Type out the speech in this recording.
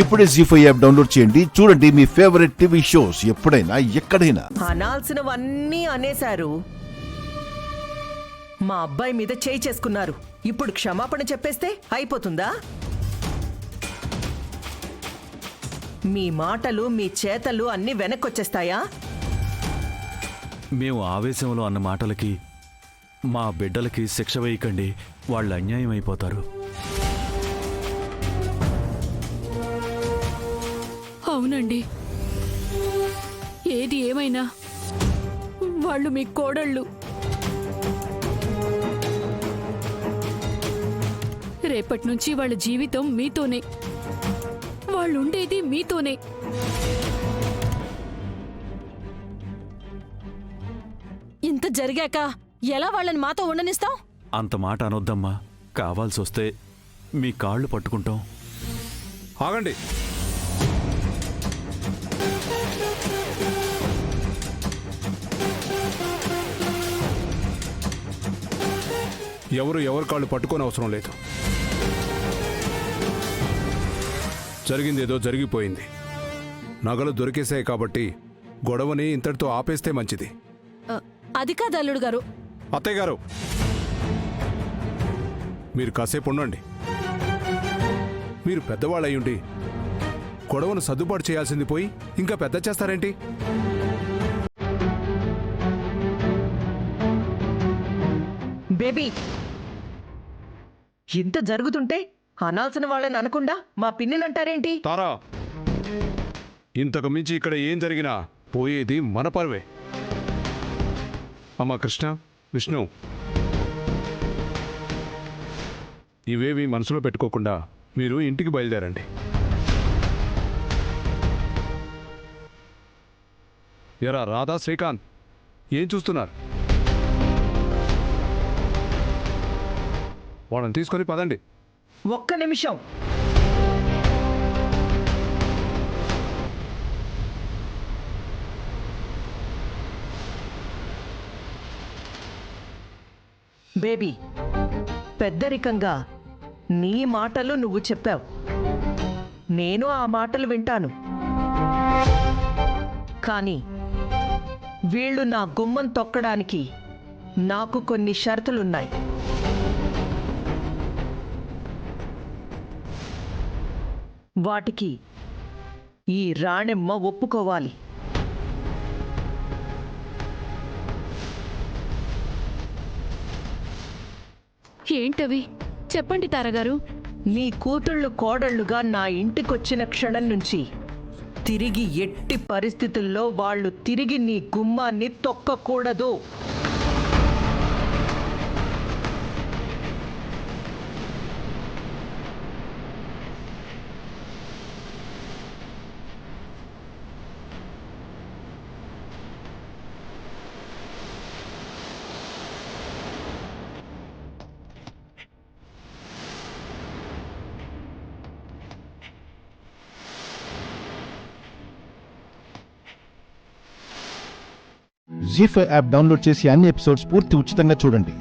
ఇప్పుడే జీ5 app download చేయండి. చూడండి మీ ఫేవరెట్ టీవీ షోస్ ఎప్పుడైనా ఎక్కడైనా. అనాల్సినవన్నీ అనేశారు. మా అబ్బాయి మీద చేయి చేసుకున్నారు. ఇప్పుడు క్షమాపణ చెప్పేస్తే అయిపోతుందా? మీ మాటలు మీ చేతలు అన్నీ వెనక్కొచ్చేస్తాయా? మేము ఆవేశంలో అన్న మాటలకి మా బిడ్డలకి శిక్ష వేయకండి, వాళ్ళు అన్యాయం అయిపోతారు. అవునండి, ఏది ఏమైనా వాళ్ళు మీ కోడళ్ళు. రేపటి నుంచి వాళ్ళ జీవితం మీతోనే, వాళ్ళుండేది మీతోనే. ఇంత జరిగాక ఎలా వాళ్ళని మాతో ఉండనిస్తాం? అంత మాట అనొద్దమ్మా, కావాల్సొస్తే మీ కాళ్ళు పట్టుకుంటాం. ఆగండి. ఎవరు కాళ్ళు పట్టుకొని అవసరం లేదు. జరిగిందేదో జరిగిపోయింది. నగలు దొరికేశాయి కాబట్టి గొడవని ఇంతటితో ఆపేస్తే మంచిది. అది కాదు అల్లుడు గారు. అత్తయ్య గారు, మీరు కాసేపు ఉండండి. మీరు పెద్దవాళ్ళయ్యుండి గొడవను సర్దుబాటు చేయాల్సింది పోయి ఇంకా పెద్ద చేస్తారేంటి? బేబీ, ఇంత జరుగుతుంటే అనాల్సిన వాళ్ళని అనకుండా మా పిన్నినంటారేంటి? తారా, ఇంతకు మించి ఇక్కడ ఏం జరిగినా పోయేది మన పరువే. అమ్మా కృష్ణ, విష్ణు, ఇవేవి మనసులో పెట్టుకోకుండా మీరు ఇంటికి బయలుదేరండి. ఎరా రాధా, శ్రీకాంత్, ఏం చూస్తున్నారు? వాళ్ళని తీసుకొని పదండి. ఒక్క నిమిషం. బేబీ, పెద్దరికంగా నీ మాటలు నువ్వు చెప్పావు. నేను ఆ మాటలు వింటాను. కానీ వీళ్ళు నా గుమ్మం తొక్కడానికి నాకు కొన్ని షరతులున్నాయి. వాటికి ఈ రాణెమ్మ ఒప్పుకోవాలి. ఏంటవి చెప్పండి తారగారు. నీ కూతుళ్ళు కోడళ్లుగా నా ఇంటికొచ్చిన క్షణం నుంచి తిరిగి ఎట్టి పరిస్థితుల్లో వాళ్ళు తిరిగి నీ గుమ్మాన్ని తొక్కకూడదు. జీ5 యాప్ డౌన్లోడ్ చేసి అన్ని ఎపిసోడ్స్ పూర్తి ఉచితంగా చూడండి.